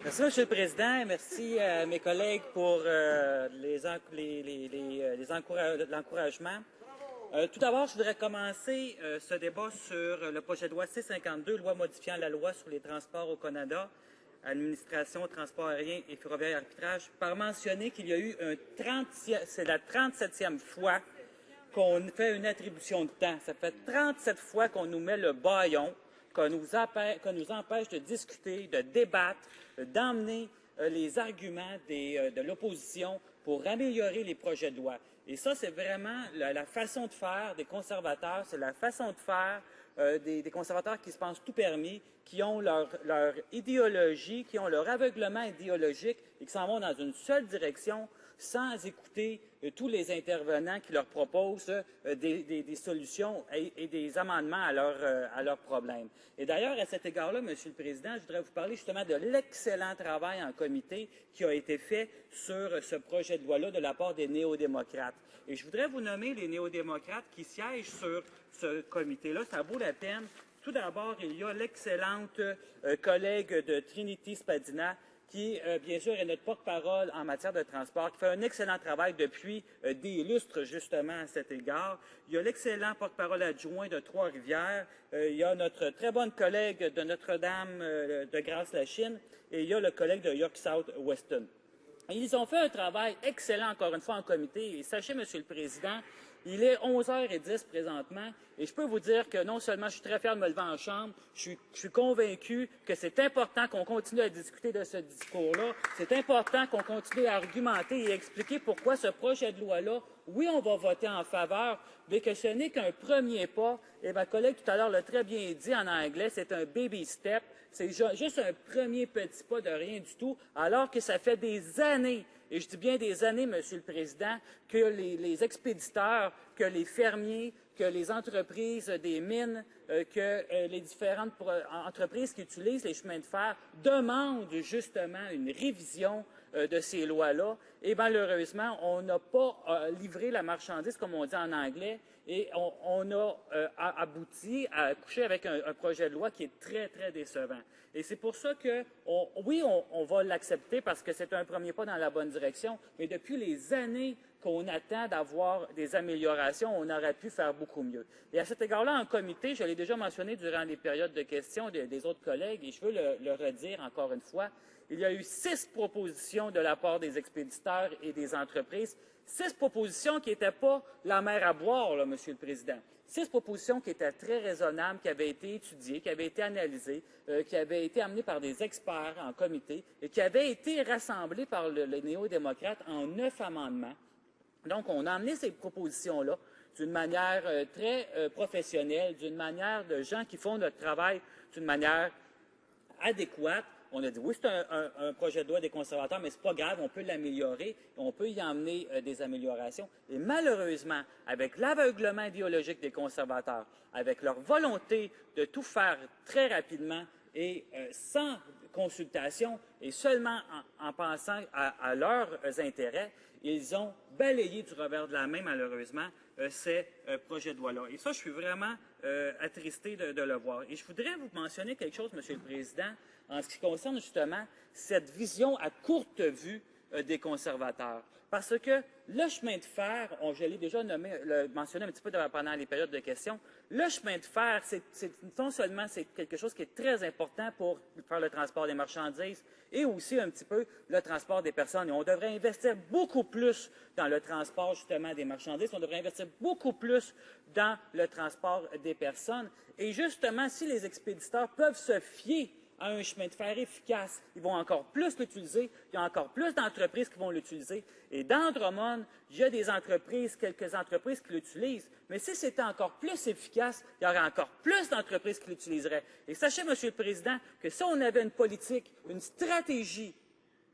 Merci, M. le Président, et merci à mes collègues pour l'encouragement. Tout d'abord, je voudrais commencer ce débat sur le projet de loi C-52, loi modifiant la loi sur les transports au Canada, administration, transport aérien et ferroviaire arbitrage, par mentionner qu'il y a eu c'est la 37e fois qu'on fait une attribution de temps. Ça fait 37 fois qu'on nous met le bâillon, qu'on nous empêche de discuter, de débattre, d'emmener les arguments de l'opposition pour améliorer les projets de loi. Et ça, c'est vraiment la façon de faire des conservateurs, c'est la façon de faire des conservateurs qui se pensent tout permis, qui ont leur idéologie, qui ont leur aveuglement idéologique et qui s'en vont dans une seule direction sans écouter tous les intervenants qui leur proposent des solutions et des amendements à leurs problèmes. Et d'ailleurs, à cet égard-là, Monsieur le Président, je voudrais vous parler justement de l'excellent travail en comité qui a été fait sur ce projet de loi-là de la part des néo-démocrates. Et je voudrais vous nommer les néo-démocrates qui siègent sur ce comité-là. Ça vaut la peine. Tout d'abord, il y a l'excellente collègue de Trinity Spadina, qui, bien sûr, est notre porte-parole en matière de transport, qui fait un excellent travail depuis des lustres, justement, à cet égard. Il y a l'excellent porte-parole adjoint de Trois-Rivières. Il y a notre très bonne collègue de Notre-Dame de Grasse-la-Chine. Et il y a le collègue de York South Weston. Ils ont fait un travail excellent, encore une fois, en comité. Et sachez, Monsieur le Président, il est 11h10 présentement, et je peux vous dire que non seulement je suis très fier de me lever en chambre, je suis convaincu que c'est important qu'on continue à discuter de ce discours-là, c'est important qu'on continue à argumenter et expliquer pourquoi ce projet de loi-là, oui, on va voter en faveur, mais que ce n'est qu'un premier pas, et ma collègue tout à l'heure l'a très bien dit en anglais, c'est un baby step, c'est juste un premier petit pas de rien du tout, alors que ça fait des années, et je dis bien des années, Monsieur le Président, que les expéditeurs, que les fermiers, que les entreprises des mines, que les différentes entreprises qui utilisent les chemins de fer demandent justement une révision de ces lois-là. Et malheureusement, on n'a pas livré la marchandise, comme on dit en anglais, et on a abouti à accoucher avec un projet de loi qui est très, très décevant. Et c'est pour ça que, oui, on va l'accepter parce que c'est un premier pas dans la bonne direction, mais depuis les années qu'on attend d'avoir des améliorations, on aurait pu faire beaucoup mieux. Et à cet égard-là, en comité, je l'ai déjà mentionné durant les périodes de questions des autres collègues, et je veux le redire encore une fois, il y a eu 6 propositions de la part des expéditeurs et des entreprises, 6 propositions qui n'étaient pas la mer à boire, là, Monsieur le Président. 6 propositions qui étaient très raisonnables, qui avaient été étudiées, qui avaient été analysées, qui avaient été amenées par des experts en comité et qui avaient été rassemblées par les néo-démocrates en 9 amendements. Donc, on a amené ces propositions-là d'une manière très professionnelle, d'une manière de gens qui font notre travail d'une manière adéquate. On a dit, oui, c'est un projet de loi des conservateurs, mais c'est pas grave, on peut l'améliorer, on peut y emmener des améliorations. Et malheureusement, avec l'aveuglement idéologique des conservateurs, avec leur volonté de tout faire très rapidement et sans consultation et seulement en pensant à leurs intérêts, ils ont balayé du revers de la main, malheureusement, ces projets de loi-là. Et ça, je suis vraiment attristé de le voir. Et je voudrais vous mentionner quelque chose, Monsieur le Président, en ce qui concerne justement cette vision à courte vue des conservateurs. Parce que le chemin de fer, je l'ai déjà mentionné un petit peu pendant les périodes de questions, le chemin de fer, non seulement c'est quelque chose qui est très important pour faire le transport des marchandises et aussi un petit peu le transport des personnes. Et on devrait investir beaucoup plus dans le transport justement des marchandises, on devrait investir beaucoup plus dans le transport des personnes. Et justement, si les expéditeurs peuvent se fier à un chemin de fer efficace, ils vont encore plus l'utiliser, il y a encore plus d'entreprises qui vont l'utiliser. Et dans Drummond, il y a quelques entreprises qui l'utilisent, mais si c'était encore plus efficace, il y aurait encore plus d'entreprises qui l'utiliseraient. Et sachez, Monsieur le Président, que si on avait une politique, une stratégie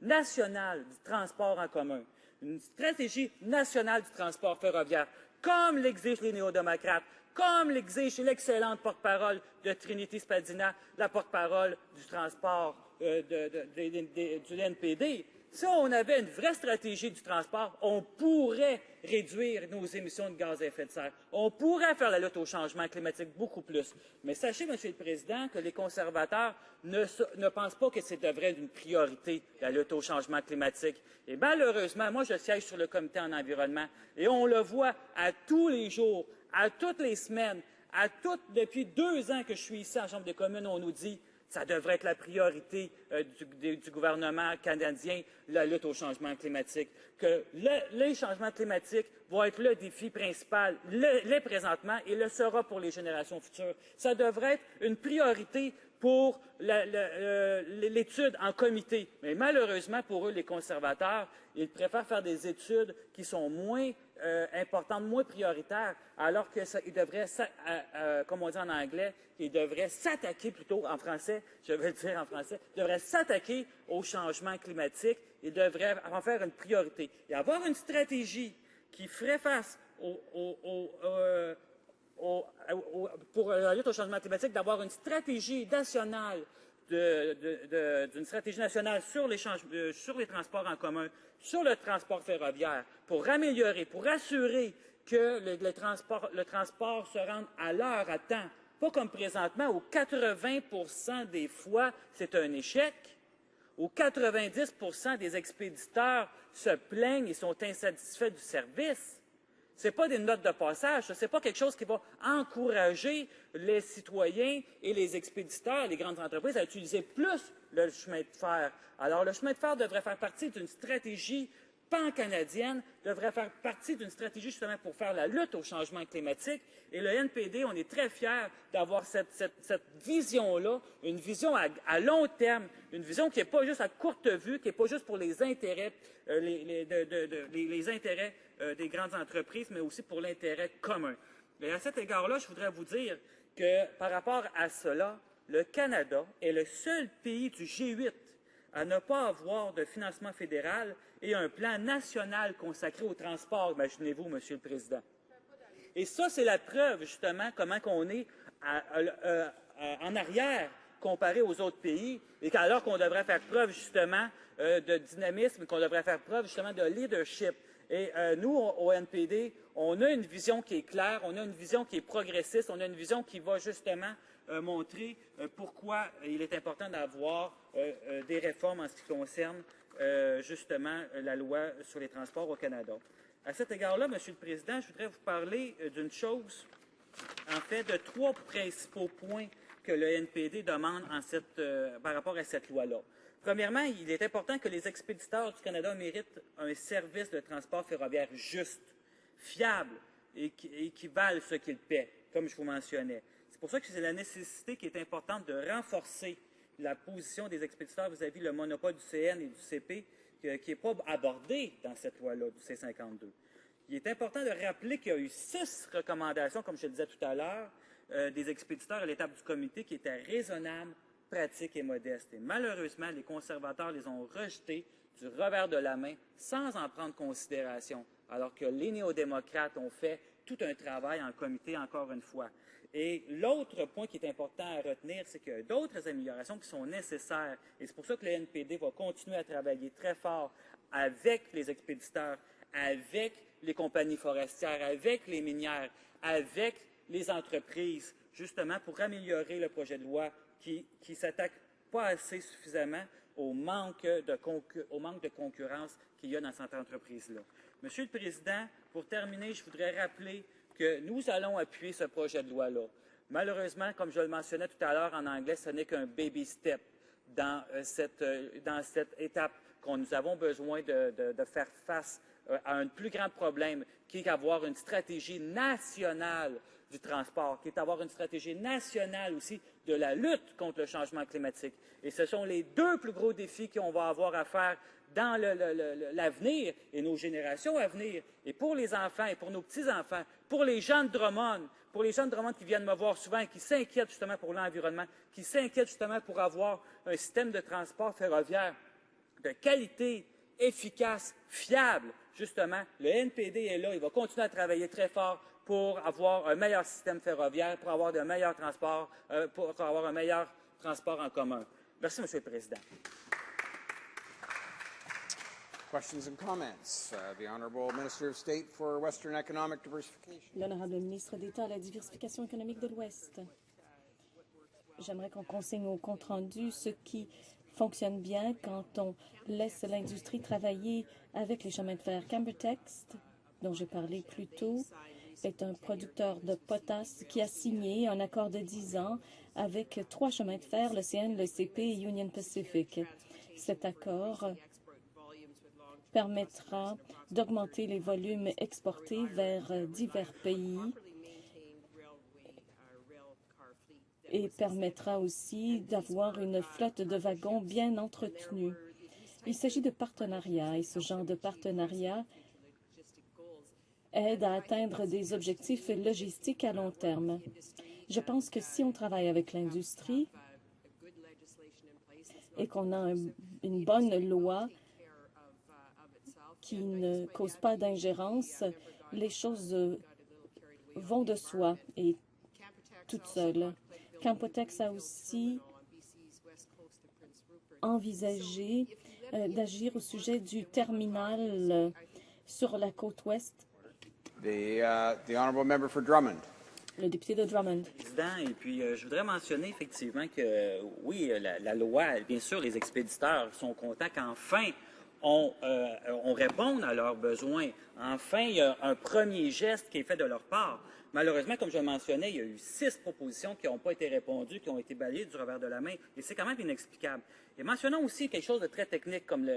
nationale du transport en commun, une stratégie nationale du transport ferroviaire, comme l'exigent les néo-démocrates, comme l'exige l'excellente porte-parole de Trinity Spadina, la porte-parole du transport du NPD. Si on avait une vraie stratégie du transport, on pourrait réduire nos émissions de gaz à effet de serre. On pourrait faire la lutte au changement climatique beaucoup plus. Mais sachez, Monsieur le Président, que les conservateurs ne pensent pas que c'est devrait être une priorité, la lutte au changement climatique. Et malheureusement, moi, je siège sur le comité en environnement et on le voit à tous les jours, à toutes les semaines, depuis 2 ans que je suis ici en Chambre des communes, on nous dit ça devrait être la priorité du gouvernement canadien, la lutte au changement climatique, que les changements climatiques vont être le défi principal, l'est présentement et le sera pour les générations futures. Ça devrait être une priorité pour l'étude en comité. Mais malheureusement, pour eux, les conservateurs, ils préfèrent faire des études qui sont moins importantes, moins prioritaires, alors qu'ils devraient, comme on dit en anglais, ils devraient s'attaquer plutôt, en français, je vais le dire en français, ils devraient s'attaquer au changement climatique, ils devraient en faire une priorité. Et avoir une stratégie qui ferait face pour la lutte au changement climatique, d'avoir une stratégie nationale sur les transports en commun, sur le transport ferroviaire, pour améliorer, pour assurer que le transport se rende à l'heure, à temps, pas comme présentement, où 80 des fois, c'est un échec, où 90 des expéditeurs se plaignent et sont insatisfaits du service. Ce n'est pas des notes de passage, ce n'est pas quelque chose qui va encourager les citoyens et les expéditeurs, les grandes entreprises, à utiliser plus le chemin de fer. Alors, le chemin de fer devrait faire partie d'une stratégie pan-canadienne, devrait faire partie d'une stratégie justement pour faire la lutte au changement climatique. Et le NPD, on est très fiers d'avoir cette vision-là, une vision à long terme, une vision qui n'est pas juste à courte vue, qui n'est pas juste pour les intérêts, les intérêts des grandes entreprises, mais aussi pour l'intérêt commun. Et à cet égard-là, je voudrais vous dire que par rapport à cela, le Canada est le seul pays du G8 à ne pas avoir de financement fédéral et un plan national consacré au transport, imaginez-vous, Monsieur le Président. Et ça, c'est la preuve, justement, comment on est en arrière comparé aux autres pays, et alors qu'on devrait faire preuve, justement, de dynamisme, qu'on devrait faire preuve, justement, de leadership. Et nous, au NPD, on a une vision qui est claire, on a une vision qui est progressiste, on a une vision qui va, justement, montrer pourquoi il est important d'avoir des réformes en ce qui concerne justement la loi sur les transports au Canada. À cet égard-là, Monsieur le Président, je voudrais vous parler d'une chose, en fait, de 3 principaux points que le NPD demande par rapport à cette loi-là. Premièrement, il est important que les expéditeurs du Canada méritent un service de transport ferroviaire juste, fiable et qui valent ce qu'ils paient, comme je vous mentionnais. C'est pour ça que c'est la nécessité qui est importante de renforcer la position des expéditeurs vis-à-vis le monopole du CN et du CP qui n'est pas abordé dans cette loi-là, du C-52. Il est important de rappeler qu'il y a eu 6 recommandations, comme je le disais tout à l'heure, des expéditeurs à l'étape du comité qui étaient raisonnables, pratiques et modestes. Et malheureusement, les conservateurs les ont rejetées du revers de la main sans en prendre considération, alors que les néo-démocrates ont fait tout un travail en comité, encore une fois. Et l'autre point qui est important à retenir, c'est qu'il y a d'autres améliorations qui sont nécessaires. Et c'est pour ça que le NPD va continuer à travailler très fort avec les expéditeurs, avec les compagnies forestières, avec les minières, avec les entreprises, justement pour améliorer le projet de loi qui ne s'attaque pas assez suffisamment au manque de concurrence qu'il y a dans cette entreprise-là. Monsieur le Président, pour terminer, je voudrais rappeler que nous allons appuyer ce projet de loi-là. Malheureusement, comme je le mentionnais tout à l'heure en anglais, ce n'est qu'un baby step dans cette étape qu'on nous avons besoin de faire face à un plus grand problème qui est d'avoir une stratégie nationale du transport, qui est d'avoir une stratégie nationale aussi de la lutte contre le changement climatique. Et ce sont les 2 plus gros défis qu'on va avoir à faire dans l'avenir et nos générations à venir, et pour les enfants et pour nos petits-enfants, pour les gens de Drummond, qui viennent me voir souvent et qui s'inquiètent justement pour l'environnement, qui s'inquiètent justement pour avoir un système de transport ferroviaire de qualité, efficace, fiable. Justement, le NPD est là, il va continuer à travailler très fort pour avoir un meilleur système ferroviaire, pour avoir de meilleurs transports, pour avoir un meilleur transport en commun. Merci, Monsieur le Président. Questions and comments. The Honourable Minister of State for Western Economic Diversification. L'honorable ministre d'État à la diversification économique de l'Ouest. J'aimerais qu'on consigne au compte-rendu ce qui fonctionne bien quand on laisse l'industrie travailler avec les chemins de fer. Canpotex, dont j'ai parlé plus tôt, est un producteur de potasse qui a signé un accord de 10 ans avec 3 chemins de fer, le CN, le CP et Union Pacific. Cet accord permettra d'augmenter les volumes exportés vers divers pays et permettra aussi d'avoir une flotte de wagons bien entretenue. Il s'agit de partenariats et ce genre de partenariat aide à atteindre des objectifs logistiques à long terme. Je pense que si on travaille avec l'industrie et qu'on a une bonne loi qui ne cause pas d'ingérence, les choses vont de soi et toutes seules. Canpotex a aussi envisagé d'agir au sujet du terminal sur la côte ouest. The Honourable Member for Drummond. Le député de Drummond. Président, et puis je voudrais mentionner effectivement que oui, la loi, bien sûr, les expéditeurs sont contents qu'enfin on réponde à leurs besoins. Enfin, il y a un premier geste qui est fait de leur part. Malheureusement, comme je le mentionnais, il y a eu 6 propositions qui n'ont pas été répondues, qui ont été balayées du revers de la main, et c'est quand même inexplicable. Et mentionnons aussi quelque chose de très technique, comme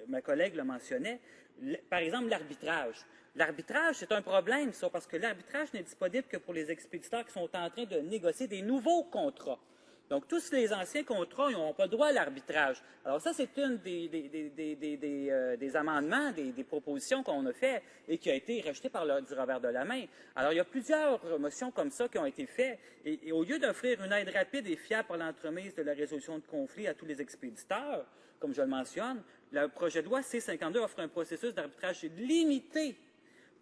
ma collègue le mentionnait, par exemple l'arbitrage. L'arbitrage, c'est un problème, ça, parce que l'arbitrage n'est disponible que pour les expéditeurs qui sont en train de négocier des nouveaux contrats. Donc, tous les anciens contrats, ils n'auront pas droit à l'arbitrage. Alors ça, c'est une des amendements, des propositions qu'on a fait et qui a été rejetée du revers de la main. Alors, il y a plusieurs motions comme ça qui ont été faites. Et au lieu d'offrir une aide rapide et fiable pour l'entremise de la résolution de conflits à tous les expéditeurs, comme je le mentionne, le projet de loi C-52 offre un processus d'arbitrage limité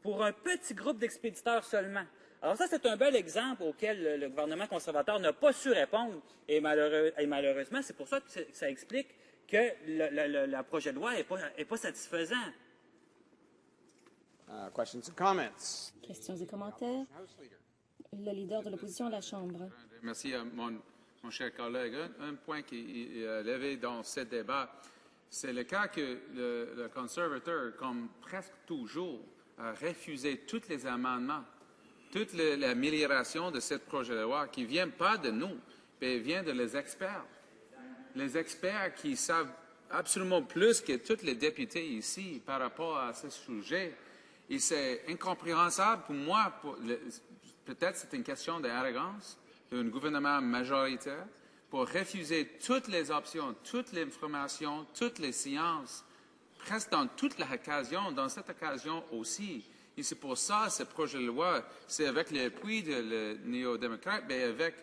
pour un petit groupe d'expéditeurs seulement. Alors ça, c'est un bel exemple auquel le gouvernement conservateur n'a pas su répondre. Et malheureusement, c'est pour ça que ça explique que le projet de loi n'est pas satisfaisant. Questions and comments. Questions et commentaires. Le leader de l'opposition à la Chambre. Merci à mon cher collègue. Un point qui est levé dans ce débat, c'est le cas que le conservateur, comme presque toujours, a refusé tous les amendements, toute l'amélioration de ce projet de loi qui ne vient pas de nous, mais vient de les experts. Les experts qui savent absolument plus que tous les députés ici par rapport à ce sujet. Et c'est incompréhensible pour moi. Peut-être c'est une question d'arrogance d'un gouvernement majoritaire pour refuser toutes les options, toute l'information, toutes les sciences, presque dans toute l'occasion, dans cette occasion aussi. Et c'est pour ça, ce projet de loi, c'est avec l'appui de néo-démocrate, mais avec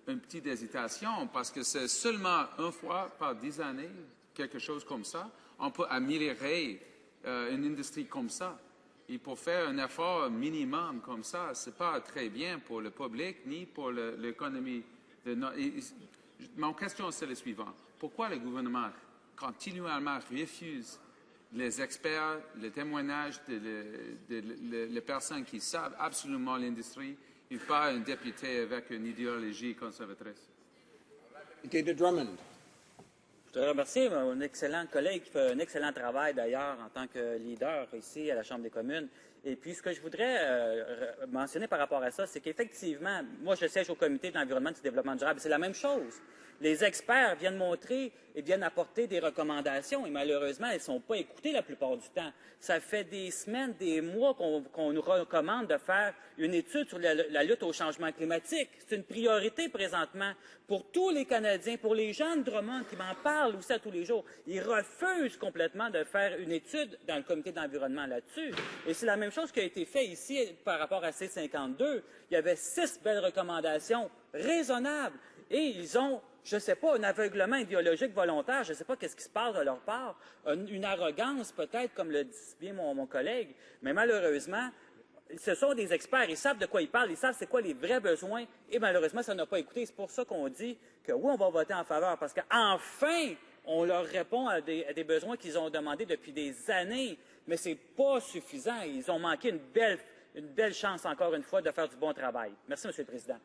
une petite hésitation, parce que c'est seulement une fois par 10 années, quelque chose comme ça, on peut améliorer une industrie comme ça. Et pour faire un effort minimum comme ça, ce n'est pas très bien pour le public ni pour l'économie. Mon question, c'est le suivant. Pourquoi le gouvernement continuellement refuse les experts, les témoignages les personnes qui savent absolument l'industrie et pas un député avec une idéologie conservatrice? Député de Drummond. Je voudrais remercier mon excellent collègue qui fait un excellent travail d'ailleurs en tant que leader ici à la Chambre des communes. Et puis, ce que je voudrais mentionner par rapport à ça, c'est qu'effectivement, moi, je siège au comité de l'environnement et du développement durable. C'est la même chose. Les experts viennent montrer et viennent apporter des recommandations et malheureusement, elles ne sont pas écoutées la plupart du temps. Ça fait des semaines, des mois qu'on nous recommande de faire une étude sur la lutte au changement climatique. C'est une priorité présentement pour tous les Canadiens, pour les gens de Drummond qui m'en parlent aussi à tous les jours. Ils refusent complètement de faire une étude dans le comité de l'environnement là-dessus. Et c'est la même chose qui a été fait ici par rapport à C-52. Il y avait 6 belles recommandations raisonnables et ils ont, je ne sais pas, un aveuglement idéologique volontaire, je ne sais pas qu'est-ce qui se passe de leur part, une arrogance peut-être, comme le dit bien mon collègue, mais malheureusement, ce sont des experts, ils savent de quoi ils parlent, ils savent c'est quoi les vrais besoins, et malheureusement, ça n'a pas écouté. C'est pour ça qu'on dit que oui, on va voter en faveur, parce qu'enfin, on leur répond à des besoins qu'ils ont demandés depuis des années, mais ce n'est pas suffisant. Ils ont manqué une belle chance, encore une fois, de faire du bon travail. Merci, M. le Président.